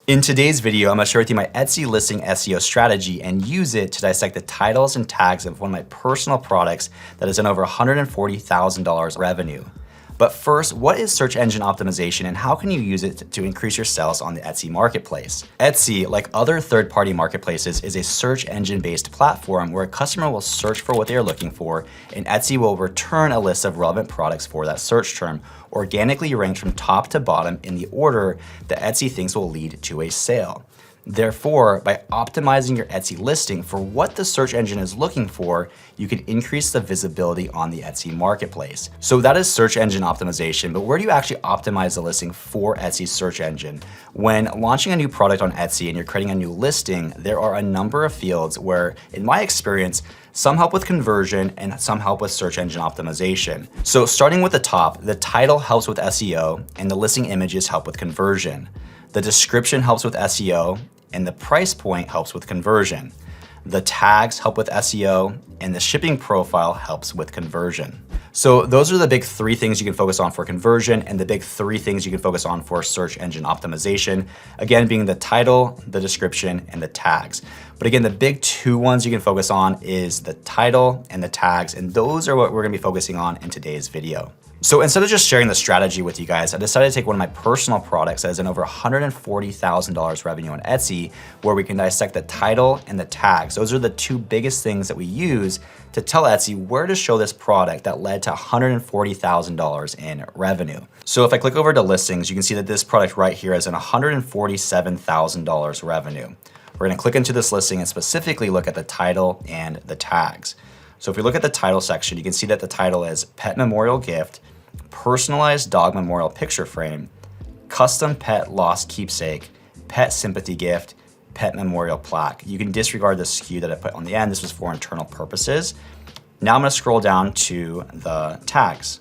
In today's video, I'm gonna share with you my Etsy listing SEO strategy and use it to dissect the titles and tags of one of my personal products that has done over $140,000 revenue. But first, what is search engine optimization and how can you use it to increase your sales on the Etsy marketplace? Etsy, like other third-party marketplaces, is a search engine-based platform where a customer will search for what they are looking for, and Etsy will return a list of relevant products for that search term, organically ranked from top to bottom in the order that Etsy thinks will lead to a sale. Therefore, by optimizing your Etsy listing for what the search engine is looking for, you can increase the visibility on the Etsy marketplace. So that is search engine optimization, but where do you actually optimize the listing for Etsy's search engine? When launching a new product on Etsy and you're creating a new listing, there are a number of fields where, in my experience, some help with conversion and some help with search engine optimization. So starting with the top, the title helps with SEO and the listing images help with conversion. The description helps with SEO and the price point helps with conversion. The tags help with SEO and the shipping profile helps with conversion. So those are the big three things you can focus on for conversion and the big three things you can focus on for search engine optimization. Again, being the title, the description, and the tags. But again, the big two ones you can focus on is the title and the tags, and those are what we're gonna be focusing on in today's video. So instead of just sharing the strategy with you guys, I decided to take one of my personal products that has an over $140,000 revenue on Etsy, where we can dissect the title and the tags. Those are the two biggest things that we use to tell Etsy where to show this product that led to $140,000 in revenue. So if I click over to listings, you can see that this product right here has an $147,000 revenue. We're gonna click into this listing and specifically look at the title and the tags. So if we look at the title section, you can see that the title is Pet Memorial Gift, Personalized Dog Memorial Picture Frame, Custom Pet Lost Keepsake, Pet Sympathy Gift, Pet Memorial Plaque. You can disregard the SKU that I put on the end. This was for internal purposes. Now I'm gonna scroll down to the tags.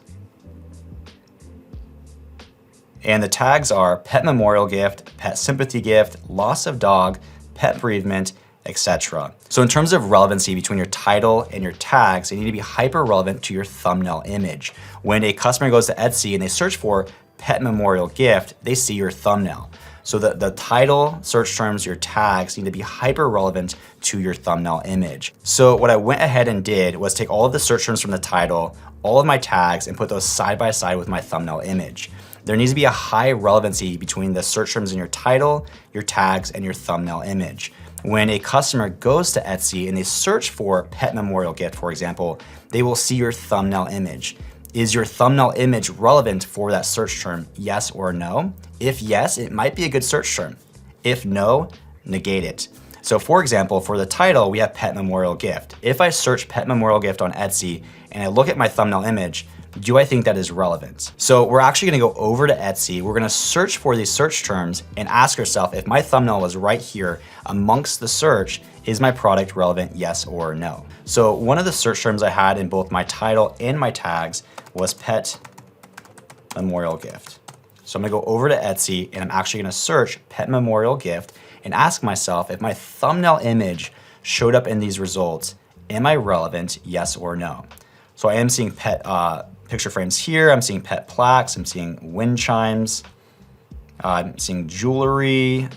And the tags are Pet Memorial Gift, Pet Sympathy Gift, Loss of Dog, Pet Bereavement, etc. So in terms of relevancy between your title and your tags, they need to be hyper relevant to your thumbnail image. When a customer goes to Etsy and they search for Pet Memorial Gift, they see your thumbnail. So the title, search terms, your tags need to be hyper relevant to your thumbnail image. So what I went ahead and did was take all of the search terms from the title, all of my tags, and put those side by side with my thumbnail image. There needs to be a high relevancy between the search terms in your title, your tags, and your thumbnail image. When a customer goes to Etsy and they search for Pet Memorial Gift, for example, they will see your thumbnail image. Is your thumbnail image relevant for that search term? Yes or no? If yes, it might be a good search term. If no, negate it. So for example, for the title, we have Pet Memorial Gift. If I search Pet Memorial Gift on Etsy and I look at my thumbnail image, do I think that is relevant? So we're actually gonna go over to Etsy, we're gonna search for these search terms and ask ourselves if my thumbnail was right here amongst the search, is my product relevant, yes or no? So one of the search terms I had in both my title and my tags was Pet Memorial Gift. So I'm gonna go over to Etsy and I'm actually gonna search Pet Memorial Gift and ask myself if my thumbnail image showed up in these results, am I relevant, yes or no? So I am seeing pet picture frames here, I'm seeing pet plaques, I'm seeing wind chimes, I'm seeing jewelry,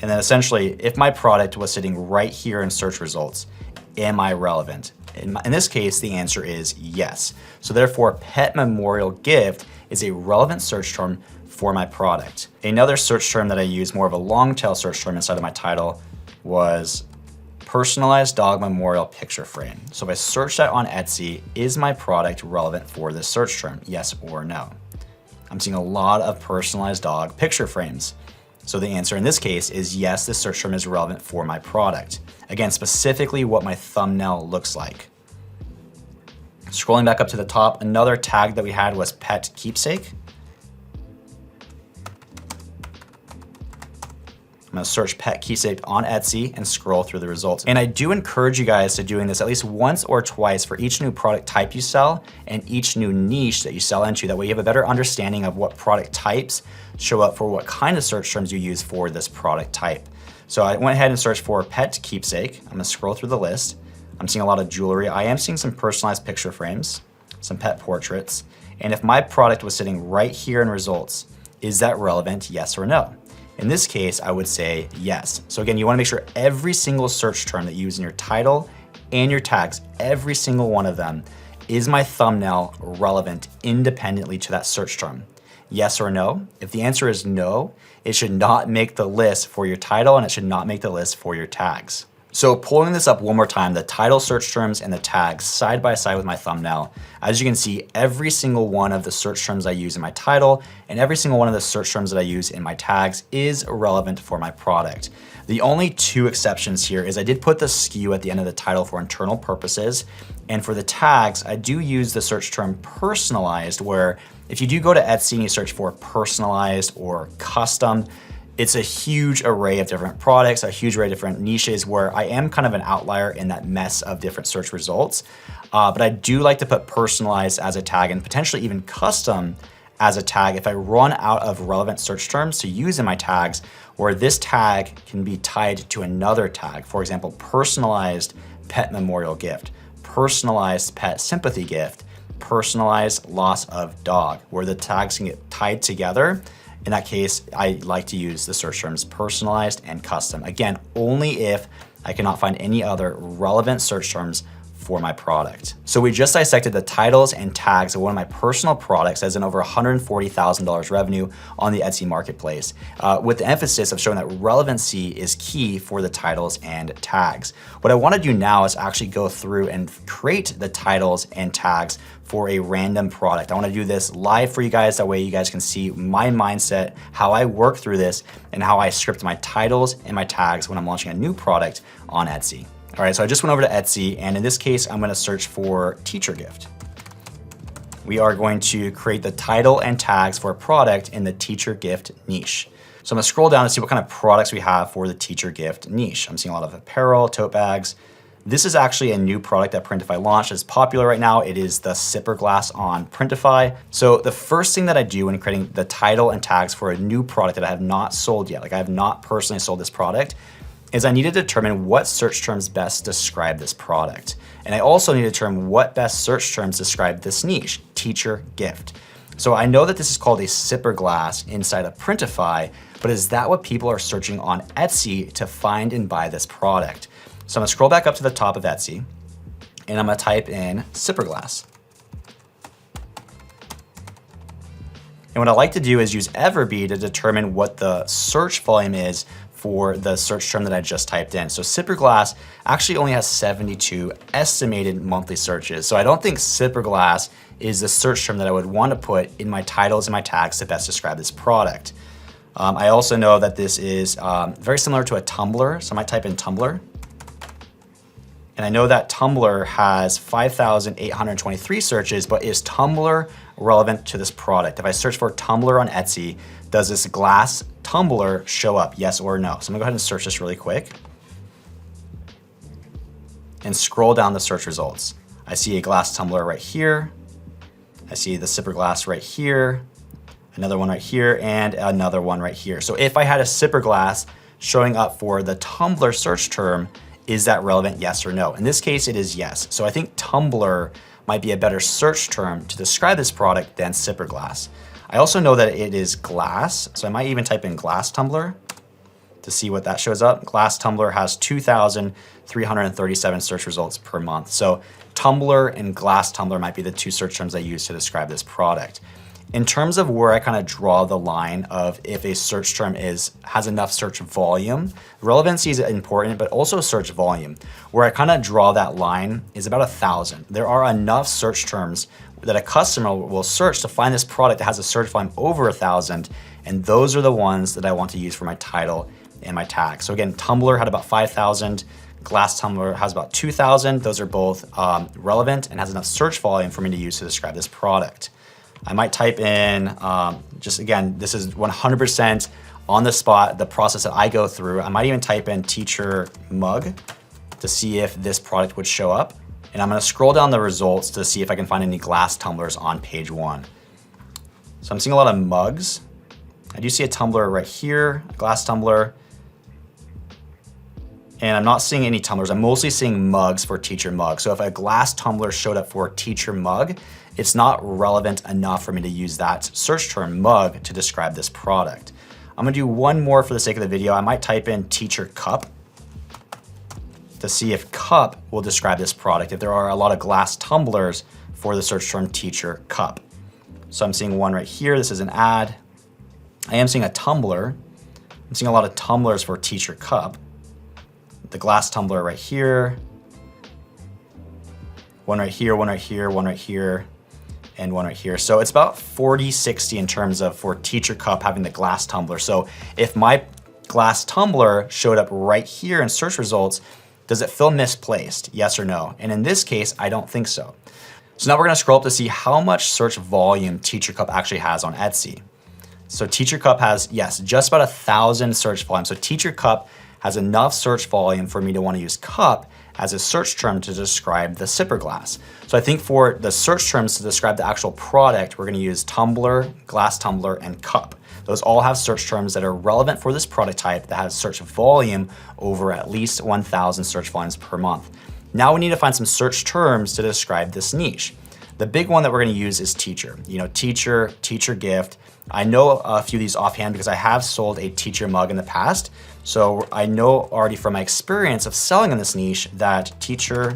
and then essentially, if my product was sitting right here in search results, am I relevant? In this case, the answer is yes. So therefore, Pet Memorial Gift is a relevant search term for my product. Another search term that I use, more of a long tail search term inside of my title, was Personalized Dog Memorial Picture Frame. So if I search that on Etsy, is my product relevant for this search term? Yes or no? I'm seeing a lot of personalized dog picture frames. So the answer in this case is yes, this search term is relevant for my product. Again, specifically what my thumbnail looks like. Scrolling back up to the top, another tag that we had was Pet Keepsake. I'm gonna search Pet Keepsake on Etsy and scroll through the results. And I do encourage you guys to doing this at least once or twice for each new product type you sell and each new niche that you sell into. That way you have a better understanding of what product types show up for what kind of search terms you use for this product type. So I went ahead and searched for Pet Keepsake. I'm gonna scroll through the list. I'm seeing a lot of jewelry. I am seeing some personalized picture frames, some pet portraits. And if my product was sitting right here in results, is that relevant, yes or no? In this case, I would say yes. So again, you wanna make sure every single search term that you use in your title and your tags, every single one of them, is my thumbnail relevant independently to that search term? Yes or no? If the answer is no, it should not make the list for your title and it should not make the list for your tags. So pulling this up one more time, the title search terms and the tags side by side with my thumbnail. As you can see, every single one of the search terms I use in my title and every single one of the search terms that I use in my tags is relevant for my product. The only two exceptions here is I did put the SKU at the end of the title for internal purposes. And for the tags, I do use the search term personalized, where if you do go to Etsy and you search for personalized or custom, it's a huge array of different products, a huge array of different niches where I am kind of an outlier in that mess of different search results. But I do like to put personalized as a tag and potentially even custom as a tag if I run out of relevant search terms to use in my tags, where this tag can be tied to another tag. For example, personalized pet memorial gift, personalized pet sympathy gift, personalized loss of dog, where the tags can get tied together. In that case, I like to use the search terms personalized and custom. Again, only if I cannot find any other relevant search terms for my product. So we just dissected the titles and tags of one of my personal products that has an over $140,000 revenue on the Etsy marketplace, with the emphasis of showing that relevancy is key for the titles and tags. What I want to do now is actually go through and create the titles and tags for a random product. I want to do this live for you guys. That way you guys can see my mindset, how I work through this, and how I script my titles and my tags when I'm launching a new product on Etsy. All right, so I just went over to Etsy, and in this case, I'm gonna search for teacher gift. We are going to create the title and tags for a product in the teacher gift niche. So I'm gonna scroll down and see what kind of products we have for the teacher gift niche. I'm seeing a lot of apparel, tote bags. This is actually a new product that Printify launched. It's popular right now. It is the sipper glass on Printify. So the first thing that I do when creating the title and tags for a new product that I have not sold yet, like I have not personally sold this product, is I need to determine what search terms best describe this product. And I also need to determine what best search terms describe this niche, teacher gift. So I know that this is called a sipper glass inside of Printify, but is that what people are searching on Etsy to find and buy this product? So I'm gonna scroll back up to the top of Etsy and I'm gonna type in sipper glass. And what I like to do is use Everbee to determine what the search volume is for the search term that I just typed in. So sipper glass actually only has 72 estimated monthly searches. So I don't think sipper glass is the search term that I would want to put in my titles and my tags to best describe this product. I also know that this is very similar to a Tumblr. So I might type in Tumblr. And I know that Tumblr has 5,823 searches, but is Tumblr relevant to this product? If I search for Tumblr on Etsy, does this glass tumbler show up, yes or no? So I'm gonna go ahead and search this really quick and scroll down the search results. I see a glass tumbler right here. I see the sipper glass right here, another one right here, and another one right here. So if I had a sipper glass showing up for the Tumblr search term, is that relevant, yes or no? In this case, it is yes. So I think Tumblr might be a better search term to describe this product than sipper glass. I also know that it is glass, so I might even type in glass tumbler to see what that shows up. Glass tumbler has 2,337 search results per month. So Tumblr and glass tumbler might be the two search terms I use to describe this product. In terms of where I kind of draw the line of if a search term has enough search volume, relevancy is important, but also search volume. Where I kind of draw that line is about 1,000. There are enough search terms that a customer will search to find this product that has a search volume over 1,000, and those are the ones that I want to use for my title and my tag. So again, Tumblr had about 5,000, Glass Tumbler has about 2,000. Those are both relevant and has enough search volume for me to use to describe this product. I might type in, just again, this is 100% on the spot, the process that I go through. I might even type in teacher mug to see if this product would show up. And I'm gonna scroll down the results to see if I can find any glass tumblers on page 1. So I'm seeing a lot of mugs. I do see a tumbler right here, a glass tumbler. And I'm not seeing any tumblers. I'm mostly seeing mugs for teacher mug. So if a glass tumbler showed up for teacher mug, it's not relevant enough for me to use that search term mug to describe this product. I'm gonna do one more for the sake of the video. I might type in teacher cup to see if cup will describe this product, if there are a lot of glass tumblers for the search term teacher cup. So I'm seeing one right here. This is an ad. I am seeing a tumbler. I'm seeing a lot of tumblers for teacher cup. The glass tumbler right here. One right here, one right here, one right here, and one right here. So it's about 40-60 in terms of for teacher cup having the glass tumbler. So if my glass tumbler showed up right here in search results, does it feel misplaced? Yes or no? And in this case, I don't think so. So now we're gonna scroll up to see how much search volume Teacher Cup actually has on Etsy. So Teacher Cup has, yes, just about 1,000 search volume. So Teacher Cup has enough search volume for me to want to use cup as a search term to describe the sipper glass. So I think for the search terms to describe the actual product, we're gonna use tumbler, glass tumbler, and cup. Those all have search terms that are relevant for this product type that has search volume over at least 1,000 search volumes per month. Now we need to find some search terms to describe this niche. The big one that we're gonna use is teacher. You know, teacher, teacher gift. I know a few of these offhand because I have sold a teacher mug in the past. So I know already from my experience of selling in this niche that teacher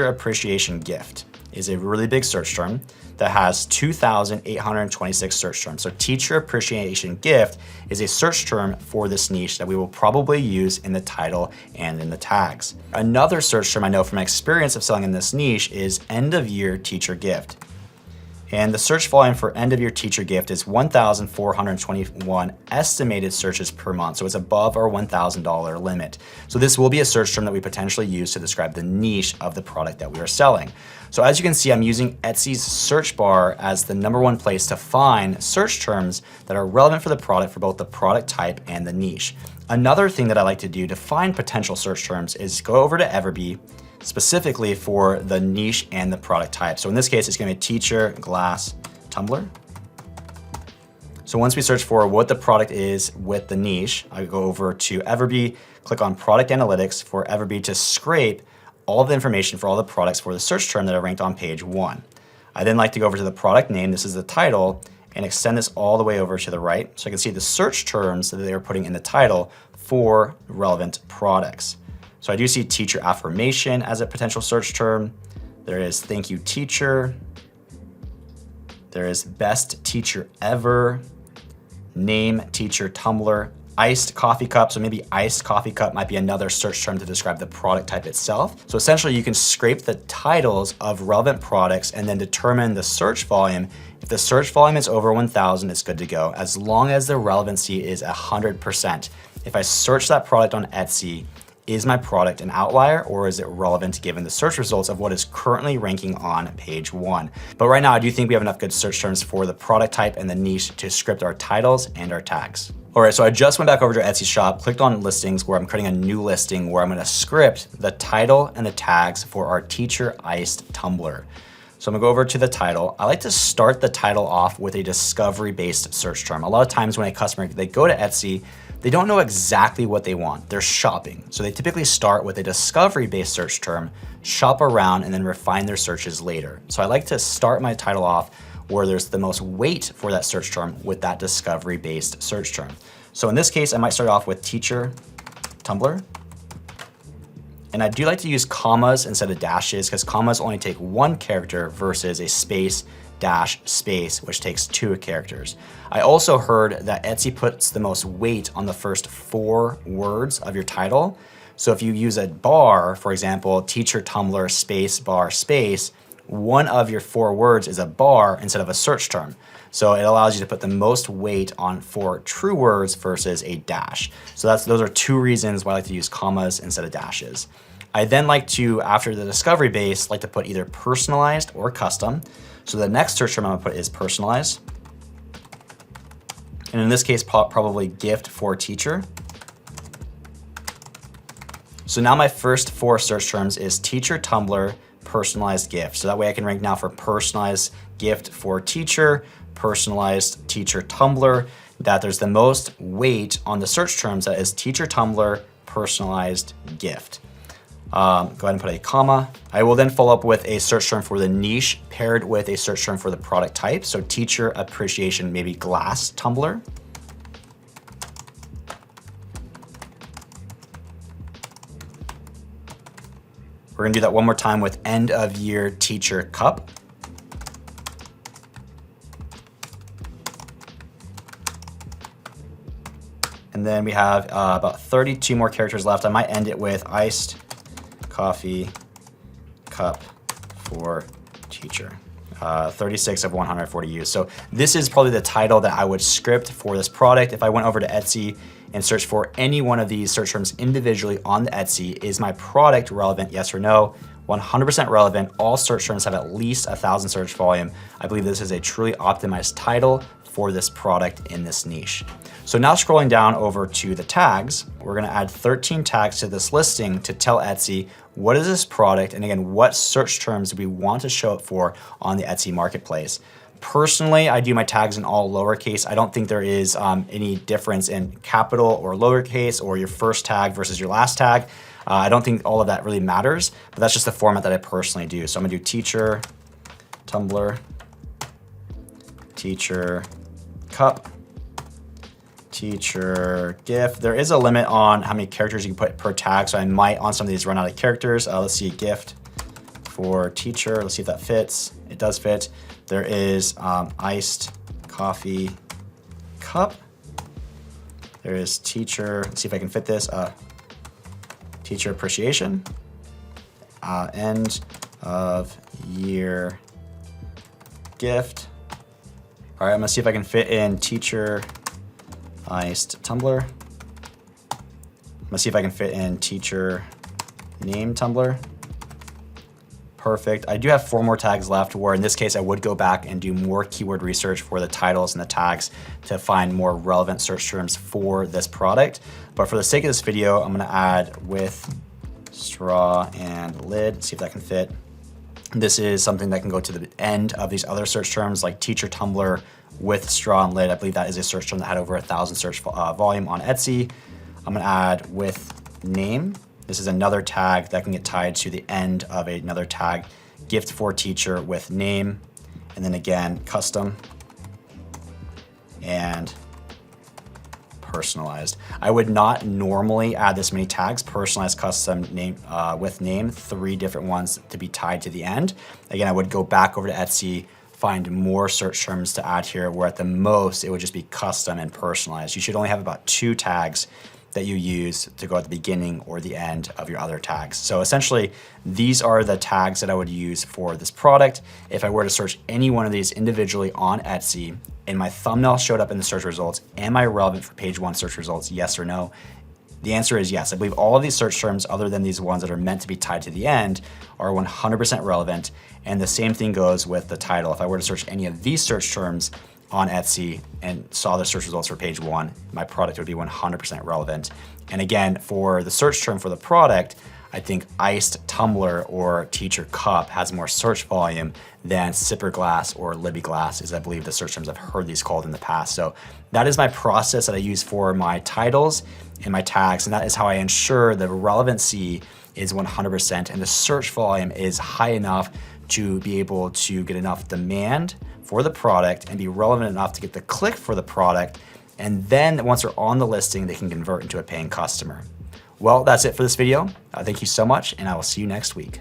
appreciation gift is a really big search term that has 2,826 search terms. So teacher appreciation gift is a search term for this niche that we will probably use in the title and in the tags. Another search term I know from my experience of selling in this niche is end of year teacher gift. And the search volume for end of year teacher gift is 1,421 estimated searches per month. So it's above our $1,000 limit. So this will be a search term that we potentially use to describe the niche of the product that we are selling. So as you can see, I'm using Etsy's search bar as the #1 place to find search terms that are relevant for the product for both the product type and the niche. Another thing that I like to do to find potential search terms is go over to Everbee, specifically for the niche and the product type. So in this case, it's gonna be teacher glass tumbler. So once we search for what the product is with the niche, I go over to Everbee, click on product analytics for Everbee to scrape all the information for all the products for the search term that are ranked on page 1. I then like to go over to the product name, this is the title, and extend this all the way over to the right. So I can see the search terms that they're putting in the title for relevant products. So I do see teacher affirmation as a potential search term. There is thank you teacher. There is best teacher ever. Name teacher tumbler. Iced coffee cup. So maybe iced coffee cup might be another search term to describe the product type itself. So essentially you can scrape the titles of relevant products and then determine the search volume. If the search volume is over 1,000, it's good to go, as long as the relevancy is 100%. If I search that product on Etsy, is my product an outlier or is it relevant given the search results of what is currently ranking on page 1? But right now I do think we have enough good search terms for the product type and the niche to script our titles and our tags. All right, so I just went back over to Etsy shop, clicked on listings where I'm creating a new listing where I'm gonna script the title and the tags for our teacher iced tumbler. So I'm gonna go over to the title. I like to start the title off with a discovery-based search term. A lot of times when a customer, they go to Etsy, they don't know exactly what they want. They're shopping. So they typically start with a discovery-based search term, shop around, and then refine their searches later. So I like to start my title off where there's the most weight for that search term with that discovery-based search term. So in this case, I might start off with teacher tumbler. And I do like to use commas instead of dashes because commas only take 1 character versus a space, dash, space, which takes 2 characters. I also heard that Etsy puts the most weight on the first 4 words of your title. So if you use a bar, for example, teacher tumbler space bar space, one of your 4 words is a bar instead of a search term. So it allows you to put the most weight on 4 true words versus a dash. So those are 2 reasons why I like to use commas instead of dashes. I then like to, after the discovery base, like to put either personalized or custom. So the next search term I'm gonna put is personalized. And in this case, probably gift for teacher. So now my first 4 search terms is teacher tumbler, personalized gift. So that way I can rank now for personalized gift for teacher, personalized teacher tumbler, that there's the most weight on the search terms that is teacher tumbler, personalized gift. Go ahead and put a comma. I will then follow up with a search term for the niche paired with a search term for the product type. So teacher appreciation, maybe glass tumbler. We're gonna do that one more time with end of year teacher cup. And then we have about 32 more characters left. I might end it with iced coffee cup for teacher. 36 of 140 used. So this is probably the title that I would script for this product. If I went over to Etsy and searched for any one of these search terms individually on the Etsy, is my product relevant, yes or no? 100% relevant. All search terms have at least 1,000 search volume. I believe this is a truly optimized title for this product in this niche. So now scrolling down over to the tags, we're gonna add 13 tags to this listing to tell Etsy what is this product, and again, what search terms do we want to show up for on the Etsy marketplace. Personally, I do my tags in all lowercase. I don't think there is any difference in capital or lowercase or your first tag versus your last tag. I don't think all of that really matters, but that's just the format that I personally do. So I'm gonna do teacher, tumbler, teacher, cup, teacher gift. There is a limit on how many characters you can put per tag, so I might on some of these run out of characters. Let's see, gift for teacher. Let's see if that fits. It does fit. There is iced coffee cup. There is teacher. Let's see if I can fit this. Teacher appreciation. End of year gift. All right, I'm gonna see if I can fit in teacher iced tumbler. I'm gonna see if I can fit in teacher name tumbler. Perfect. I do have 4 more tags left, where in this case I would go back and do more keyword research for the titles and the tags to find more relevant search terms for this product. But for the sake of this video, I'm gonna add with straw and lid, see if that can fit. This is something that can go to the end of these other search terms like teacher tumbler with straw and lid. I believe that is a search term that had over 1,000 search volume on Etsy. I'm gonna add with name. This is another tag that can get tied to the end of another tag, gift for teacher with name. And then again, custom and personalized. I would not normally add this many tags, personalized, custom, name with name, 3 different ones to be tied to the end. Again, I would go back over to Etsy, find more search terms to add here, where at the most it would just be custom and personalized. You should only have about 2 tags that you use to go at the beginning or the end of your other tags. So essentially, these are the tags that I would use for this product. If I were to search any one of these individually on Etsy and my thumbnail showed up in the search results, am I relevant for page 1 search results, yes or no? The answer is yes. I believe all of these search terms, other than these ones that are meant to be tied to the end, are 100% relevant. And the same thing goes with the title. If I were to search any of these search terms on Etsy and saw the search results for page 1, my product would be 100% relevant. And again, for the search term for the product, I think iced tumbler or teacher cup has more search volume than sipper glass or Libby glass, is I believe the search terms I've heard these called in the past. So that is my process that I use for my titles and my tags, and that is how I ensure the relevancy is 100% and the search volume is high enough to be able to get enough demand for the product and be relevant enough to get the click for the product. And then once they're on the listing, they can convert into a paying customer. Well, that's it for this video. Thank you so much, and I will see you next week.